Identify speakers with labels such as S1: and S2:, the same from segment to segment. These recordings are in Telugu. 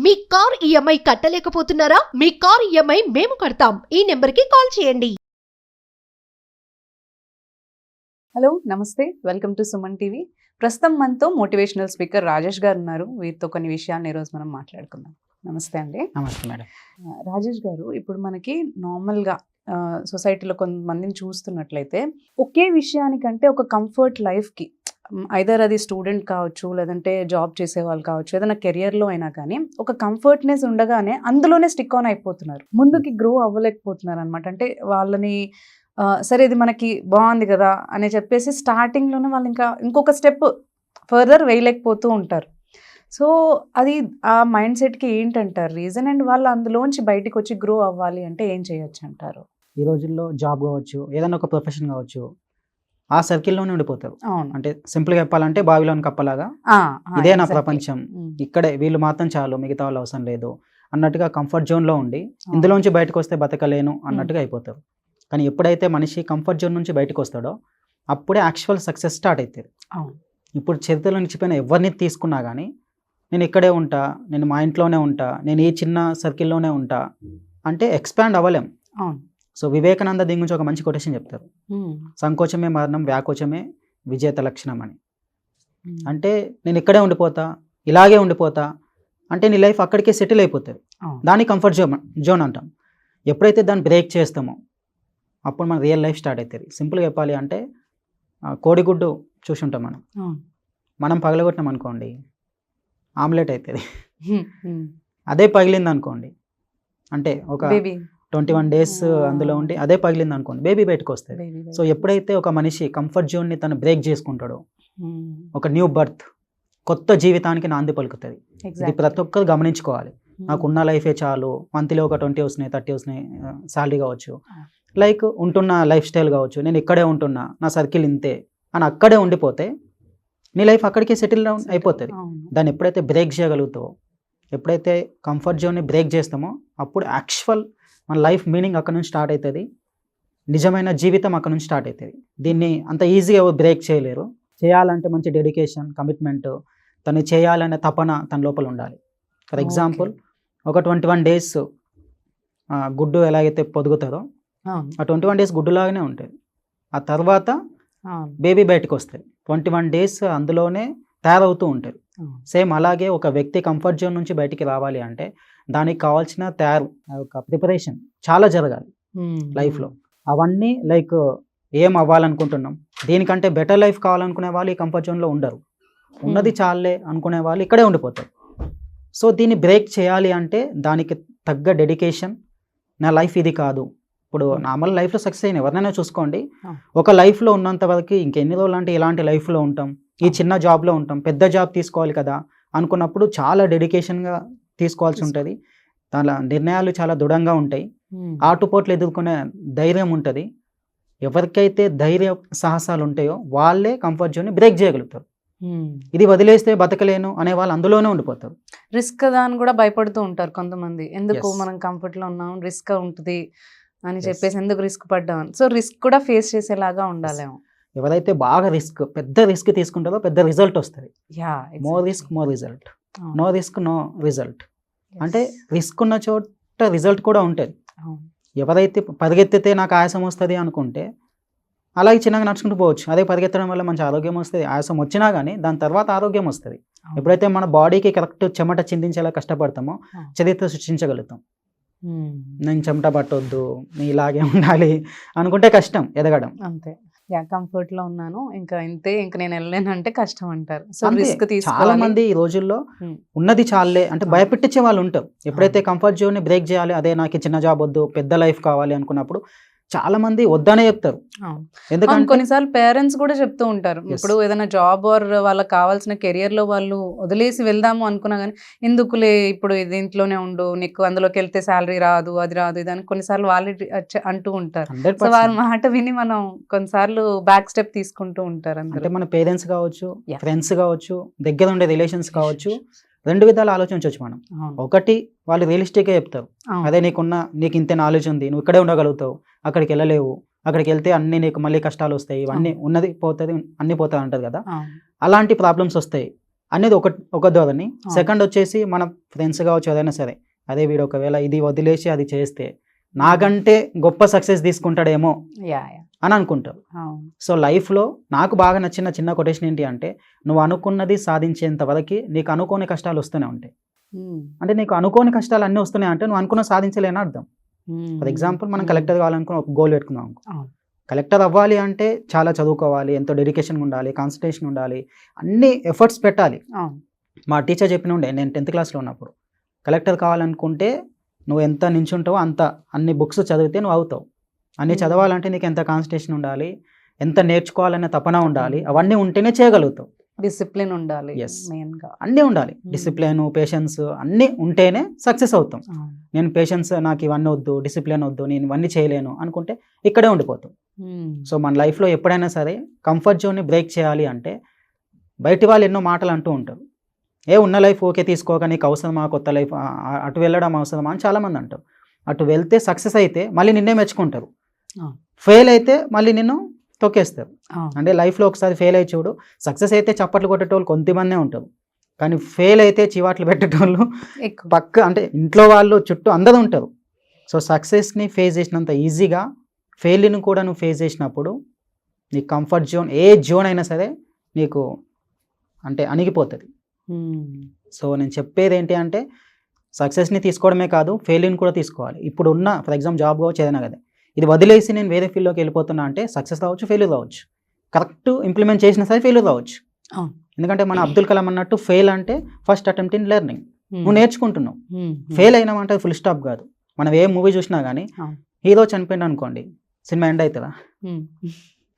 S1: మీ కార్ ఈఎంఐ కట్టలేకపోతున్నారా? మీ కార్ ఈఎంఐ మేము కడతాం. ఈ నెంబర్కి కాల్ చేయండి.
S2: హలో నమస్తే, వెల్కమ్ టు సుమన్ టీవీ. ప్రస్తుతం మనతో మోటివేషనల్ స్పీకర్ రాజేష్ గారు ఉన్నారు. వీరితో కొన్ని విషయాలను ఈరోజు మనం మాట్లాడుకుందాం. నమస్తే అండి.
S3: నమస్తే మేడం.
S2: రాజేష్ గారు, ఇప్పుడు మనకి నార్మల్గా సొసైటీలో కొంతమందిని చూస్తున్నట్లయితే ఒకే విషయానికంటే ఒక కంఫర్ట్ లైఫ్కి, ఐదర్ అది స్టూడెంట్ కావచ్చు, లేదంటే జాబ్ చేసే వాళ్ళు కావచ్చు, ఏదైనా కెరియర్లో అయినా కానీ ఒక కంఫర్ట్నెస్ ఉండగానే అందులోనే స్టిక్ ఆన్ అయిపోతున్నారు, ముందుకి గ్రో అవ్వలేకపోతున్నారు అనమాట. అంటే వాళ్ళని సరే ఇది మనకి బాగుంది కదా అని చెప్పేసి స్టార్టింగ్లోనే వాళ్ళు ఇంకొక స్టెప్ ఫర్దర్ వేయలేకపోతూ ఉంటారు. సో అది ఆ మైండ్ సెట్కి ఏంటంటారు రీజన్? అండ్ వాళ్ళు అందులోంచి బయటికి వచ్చి గ్రో అవ్వాలి అంటే ఏం చేయొచ్చు అంటారు?
S3: ఈ రోజుల్లో జాబ్ కావచ్చు, ఏదైనా ఒక ప్రొఫెషన్ కావచ్చు, ఆ సర్కిల్లోనే ఉండిపోతారు.
S2: అవును,
S3: అంటే సింపుల్గా చెప్పాలంటే బావిలోని కప్పలాగా ఇదే నా ప్రపంచం, ఇక్కడే వీళ్ళు మాత్రం చాలు, మిగతా వాళ్ళు అవసరం లేదు అన్నట్టుగా కంఫర్ట్ జోన్లో ఉండి ఇందులోంచి బయటకు వస్తే బతకలేను అన్నట్టుగా అయిపోతారు. కానీ ఎప్పుడైతే మనిషి కంఫర్ట్ జోన్ నుంచి బయటకు వస్తాడో అప్పుడే యాక్చువల్ సక్సెస్ స్టార్ట్ అవుతుంది. ఇప్పుడు చరిత్రలో నిలిచిపోయిన ఎవరిని తీసుకున్నా కానీ నేను ఇక్కడే ఉంటా, నేను మా ఇంట్లోనే ఉంటా, నేను ఈ చిన్న సర్కిల్లోనే ఉంటా అంటే ఎక్స్పాండ్ అవ్వలేం.
S2: అవును.
S3: సో వివేకానంద దీని గురించి ఒక మంచి కొటేషన్ చెప్తారు, సంకోచమే మరణం, వ్యాకోచమే విజేత లక్షణం అని. అంటే నేను ఇక్కడే ఉండిపోతా, ఇలాగే ఉండిపోతా అంటే నీ లైఫ్ అక్కడికే సెటిల్ అయిపోతుంది. దాన్ని కంఫర్ట్ జోన్ అంటాం. ఎప్పుడైతే దాన్ని బ్రేక్ చేస్తామో అప్పుడు మన రియల్ లైఫ్ స్టార్ట్ అవుతుంది. సింపుల్గా చెప్పాలి అంటే కోడిగుడ్డు చూసి ఉంటాం మనం పగలగొట్టినాం అనుకోండి ఆమ్లెట్ అవుతుంది. అదే పగిలింది అనుకోండి, అంటే ఒక 21 days అందులో ఉండి అదే పగిలింది అనుకోండి, బేబీ బయటకు వస్తుంది. సో ఎప్పుడైతే ఒక మనిషి కంఫర్ట్ జోన్ని తను బ్రేక్ చేసుకుంటాడో ఒక న్యూ బర్త్, కొత్త జీవితానికి నాంది పలుకుతుంది. ఇది ప్రతి ఒక్కరు గమనించుకోవాలి. నాకున్న లైఫే చాలు, మంత్లీ ఒక 20 వస్తున్నాయి 30 వస్తున్నాయి శాలరీ కావచ్చు, లైక్ ఉంటున్న లైఫ్ స్టైల్ కావచ్చు, నేను ఇక్కడే ఉంటున్నా, నా సర్కిల్ ఇంతే అని అక్కడే ఉండిపోతే నీ లైఫ్ అక్కడికే సెటిల్ డౌన్ అయిపోతుంది. దాన్ని ఎప్పుడైతే బ్రేక్ చేయగలుగుతావో, ఎప్పుడైతే కంఫర్ట్ జోన్ని బ్రేక్ చేస్తామో అప్పుడు యాక్చువల్ మన లైఫ్ మీనింగ్ అక్కడ నుంచి స్టార్ట్ అవుతుంది, నిజమైన జీవితం అక్కడ నుంచి స్టార్ట్ అవుతుంది. దీన్ని అంత ఈజీగా బ్రేక్ చేయలేరు. చేయాలంటే మంచి డెడికేషన్, కమిట్మెంట్, తను చేయాలనే తపన తన లోపల ఉండాలి. ఫర్ ఎగ్జాంపుల్ ఒక 21 days గుడ్డు ఎలాగైతే పొదుగుతుందో ఆ 21 days గుడ్డులాగానే ఉంటుంది. ఆ తర్వాత బేబీ బయటకు వస్తుంది. 21 days అందులోనే తయారవుతూ ఉంటుంది. సేమ్ అలాగే ఒక వ్యక్తి కంఫర్ట్ జోన్ నుంచి బయటికి రావాలి అంటే దానికి కావాల్సిన ఒక ప్రిపరేషన్ చాలా జరగాలి లైఫ్లో. అవన్నీ లైక్ ఏం అవ్వాలనుకుంటున్నాం, దీనికంటే బెటర్ లైఫ్ కావాలనుకునే వాళ్ళు ఈ కంఫర్ట్ జోన్లో ఉండరు. ఉన్నది చాలే అనుకునే వాళ్ళు ఇక్కడే ఉండిపోతారు. సో దీన్ని బ్రేక్ చేయాలి అంటే దానికి తగ్గ డెడికేషన్. నా లైఫ్ ఇది కాదు. ఇప్పుడు నార్మల్ లైఫ్లో సక్సెస్ అయిన ఎవరినైనా చూసుకోండి, ఒక లైఫ్లో ఉన్నంత వరకు ఇంకెన్ని రోజులు అంటే ఇలాంటి లైఫ్లో ఉంటాం, ఈ చిన్న జాబ్లో ఉంటాం, పెద్ద జాబ్ తీసుకోవాలి కదా అనుకున్నప్పుడు చాలా డెడికేషన్గా తీసుకోవాల్సి ఉంటుంది. దాని నిర్ణయాలు చాలా దృఢంగా ఉంటాయి, ఆటుపోట్లు ఎదుర్కొనే ధైర్యం ఉంటుంది. ఎవరికైతే ధైర్య సాహసాలు ఉంటాయో వాళ్ళే కంఫర్ట్ జోన్ని బ్రేక్ చేయగలుగుతారు. ఇది వదిలేస్తే బతకలేను అనే వాళ్ళు అందులోనే ఉండిపోతారు.
S2: రిస్క్ దాన్ని కూడా భయపడుతూ ఉంటారు కొంతమంది. ఎందుకు మనం కంఫర్ట్లో ఉన్నాం, రిస్క్ ఉంటుంది అని చెప్పేసి ఎందుకు రిస్క్ పడ్డాం. సో రిస్క్ కూడా ఫేస్ చేసేలాగా ఉండాలేమో.
S3: ఎవరైతే బాగా పెద్ద రిస్క్ తీసుకుంటారో పెద్ద రిజల్ట్ వస్తుంది. More risk more result, no risk no result. అంటే రిస్క్ ఉన్న చోట రిజల్ట్ కూడా ఉంటుంది. ఎవరైతే పరిగెత్తితే నాకు ఆయాసం వస్తుంది అనుకుంటే అలాగే చిన్నగా నడుచుకుంటూ పోవచ్చు. అదే పరిగెత్తడం వల్ల మంచి ఆరోగ్యం వస్తుంది. ఆయాసం వచ్చినా కానీ దాని తర్వాత ఆరోగ్యం వస్తుంది. ఎప్పుడైతే మన బాడీకి కరెక్ట్ చెమట చిందించేలా కష్టపడతామో చరిత్ర సృష్టించగలుగుతాం. నేను చెమట పట్టొద్దు, నీ ఇలాగే ఉండాలి అనుకుంటే కష్టం ఎదగడం.
S2: అంతే, కంఫర్ట్లో ఉన్నాను ఇంకా ఇంతే, ఇంకా నేను వెళ్ళలేనంటే కష్టం అంటారు. సో రిస్క్
S3: చాలా మంది ఈ రోజుల్లో ఉన్నది చాలే అంటే భయపెట్టించే వాళ్ళు ఉంటారు. ఎప్పుడైతే కంఫర్ట్ జోన్ని బ్రేక్ చేయాలి, అదే నాకు చిన్న జాబ్ వద్దు పెద్ద లైఫ్ కావాలి అనుకున్నప్పుడు చాలా మంది వద్దనే చెప్తారు.
S2: ఎందుకంటే కొన్నిసార్లు పేరెంట్స్ కూడా చెప్తూ ఉంటారు, ఇప్పుడు ఏదైనా జాబ్ ఆర్ వాళ్ళకి కావాల్సిన కెరియర్ లో వాళ్ళు వదిలేసి వెళ్దాము అనుకున్నా కానీ ఎందుకులే ఇప్పుడు దీంట్లోనే ఉండు, నీకు అందులోకి వెళ్తే శాలరీ రాదు, అది రాదు, ఇది అని కొన్నిసార్లు వాళ్ళు అంటూ ఉంటారు. సో వాళ్ళ మాట విని మనం కొన్నిసార్లు బ్యాక్ స్టెప్ తీసుకుంటూ ఉంటారు.
S3: అంటే మన పేరెంట్స్ కావచ్చు, ఫ్రెండ్స్ కావచ్చు, దగ్గర ఉండే రిలేషన్స్ కావచ్చు, రెండు విధాలు ఆలోచించవచ్చు మనం. ఒకటి వాళ్ళు రియలిస్టిక్గా చెప్తారు, అదే నీకు ఇంత నాలెడ్జ్ ఉంది, నువ్వు ఇక్కడే ఉండగలుగుతావు, అక్కడికి వెళ్ళలేవు, అక్కడికి వెళ్తే అన్ని నీకు మళ్ళీ కష్టాలు వస్తాయి, ఇవన్నీ ఉన్నది పోతుంది, అన్ని పోతుంది అంటారు కదా. అలాంటి ప్రాబ్లమ్స్ వస్తాయి. అనేది ఒక ధోరణి. సెకండ్ వచ్చేసి మన ఫ్రెండ్స్ కావచ్చు ఏదైనా సరే, అదే వీడు ఒకవేళ ఇది వదిలేసి అది చేస్తే నాకంటే గొప్ప సక్సెస్ తీసుకుంటాడేమో అని అనుకుంటారు. సో లైఫ్లో నాకు బాగా నచ్చిన చిన్న కొటేషన్ ఏంటి అంటే, నువ్వు అనుకున్నది సాధించేంత వరకు నీకు అనుకోని కష్టాలు వస్తూనే ఉంటాయి. అంటే నీకు అనుకోని కష్టాలు అన్నీ వస్తున్నాయి అంటే నువ్వు అనుకున్న సాధించలేని అర్థం. ఫర్ ఎగ్జాంపుల్ మనం కలెక్టర్ కావాలనుకుని ఒక గోల్ పెట్టుకున్నాం. కలెక్టర్ అవ్వాలి అంటే చాలా చదువుకోవాలి, ఎంతో డెడికేషన్ ఉండాలి, కాన్సన్ట్రేషన్ ఉండాలి, అన్ని ఎఫర్ట్స్ పెట్టాలి. మా టీచర్ చెప్పిన ఉండే, నేను 10th క్లాస్లో ఉన్నప్పుడు, కలెక్టర్ కావాలనుకుంటే నువ్వు ఎంత నించుంటావో అంత అన్ని బుక్స్ చదివితే నువ్వు అవుతావు. అన్ని చదవాలంటే నీకు ఎంత కాన్సన్ట్రేషన్ ఉండాలి, ఎంత నేర్చుకోవాలనే తపన ఉండాలి, అవన్నీ ఉంటేనే చేయగలుగుతావు.
S2: డిసిప్లిన్ ఉండాలి,
S3: అన్నీ ఉండాలి. డిసిప్లిన్, పేషెన్స్ అన్నీ ఉంటేనే సక్సెస్ అవుతాం. నేను పేషెన్స్, నాకు ఇవన్నీ వద్దు, డిసిప్లిన్ వద్దు, నేను ఇవన్నీ చేయలేను అనుకుంటే ఇక్కడే ఉండిపోతాం. సో మన లైఫ్లో ఎప్పుడైనా సరే కంఫర్ట్ జోన్ని బ్రేక్ చేయాలి అంటే, బయటి వాళ్ళు ఎన్నో మాటలు అంటూ ఉంటారు. ఉన్న లైఫ్ ఓకే తీసుకోక నీకు అవసరమా, కొత్త లైఫ్ అటు వెళ్ళడం అవసరమా అని చాలామంది అంటారు. అటు వెళ్తే సక్సెస్ అయితే మళ్ళీ నిన్నే మెచ్చుకుంటారు, ఫెయిల్ అయితే మళ్ళీ నిన్ను తొక్కేస్తారు. అంటే లైఫ్లో ఒకసారి ఫెయిల్ అయ్యి చూడు, సక్సెస్ అయితే చప్పట్లు కొట్టేటోళ్ళు కొంతమందే ఉంటారు, కానీ ఫెయిల్ అయితే చివాట్లు పెట్టేటోళ్ళు పక్క, అంటే ఇంట్లో వాళ్ళు చుట్టూ అందరూ ఉంటారు. సో సక్సెస్ని ఫేస్ చేసినంత ఈజీగా ఫెయిల్ని కూడా నువ్వు ఫేస్ చేసినప్పుడు నీ కంఫర్ట్ జోన్, ఏ జోన్ అయినా సరే నీకు అంటే అణిగిపోతుంది. సో నేను చెప్పేది ఏంటి అంటే, సక్సెస్ని తీసుకోవడమే కాదు, ఫెయిల్ని కూడా తీసుకోవాలి. ఇప్పుడు ఉన్న ఫర్ ఎగ్జాంపుల్ జాబ్ కావచ్చు ఏదైనా కదా, ఇది వదిలేసి నేను వేరే ఫీల్డ్లోకి వెళ్ళిపోతున్నా అంటే సక్సెస్ రావచ్చు, ఫెయిల్యూర్ రావచ్చు. కరెక్ట్ ఇంప్లిమెంట్ చేసినా సరే ఫెయిల్యూర్ రావచ్చు. ఎందుకంటే మన అబ్దుల్ కలాం అన్నట్టు ఫెయిల్ అంటే ఫస్ట్ అటెంప్ట్ ఇన్ లెర్నింగ్. నువ్వు నేర్చుకుంటున్నావు. ఫెయిల్ అయినామంటే ఫుల్ స్టాప్ కాదు. మనం ఏ మూవీ చూసినా కానీ హీరో చనిపోయింది అనుకోండి, సినిమా ఎండ్ అవుతుందా?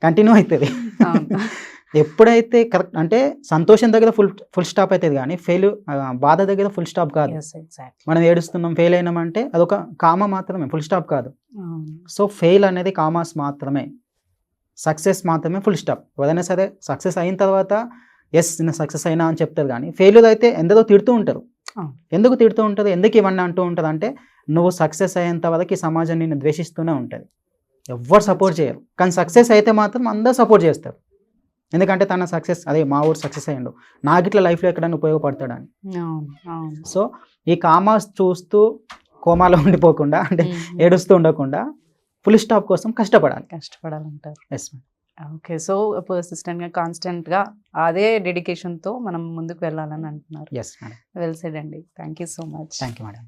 S3: కంటిన్యూ అవుతుంది. ఎప్పుడైతే కరెక్ట్ అంటే సంతోషం దగ్గర ఫుల్ స్టాప్ అవుతుంది, కానీ బాధ దగ్గర ఫుల్ స్టాప్ కాదు. మనం ఏడుస్తున్నాం, ఫెయిల్ అయినామంటే అదొక కామా మాత్రమే, ఫుల్ స్టాప్ కాదు. సో ఫెయిల్ అనేది కామాస్ మాత్రమే, సక్సెస్ మాత్రమే ఫుల్ స్టాప్. ఏదైనా సరే సక్సెస్ అయిన తర్వాత ఎస్ నేను సక్సెస్ అయినా అని చెప్తారు, కానీ ఫెయిల్యూర్ అయితే ఎందరో తిడుతూ ఉంటారు. ఎందుకు తిడుతూ ఉంటుంది, ఎందుకు ఇవన్నీ అంటూ ఉంటుంది అంటే, నువ్వు సక్సెస్ అయ్యేంత వరకు ఈ సమాజం నిన్ను ద్వేషిస్తూనే ఉంటుంది, ఎవ్వరు సపోర్ట్ చేయరు. కానీ సక్సెస్ అయితే మాత్రం అందరూ సపోర్ట్ చేస్తారు. ఎందుకంటే తన సక్సెస్, అదే మా ఊరు సక్సెస్ అయ్యిండు, నాకు ఇట్లా లైఫ్లో ఎక్కడైనా ఉపయోగపడతాడని. సో ఈ కామాస్ చూస్తూ కోమాలో ఉండిపోకుండా, అంటే ఏడుస్తూ ఉండకుండా ఫుల్ స్టాప్ కోసం కష్టపడాలంటారు. Yes madam.
S2: ఓకే, సో పర్సిస్టెంట్గా కాన్స్టెంట్గా అదే డెడికేషన్తో మనం ముందుకు వెళ్ళాలని అంటున్నారు.
S3: Yes madam.
S2: వెల్ సెడ్ అండి. Thank you so much.
S3: Thank you madam.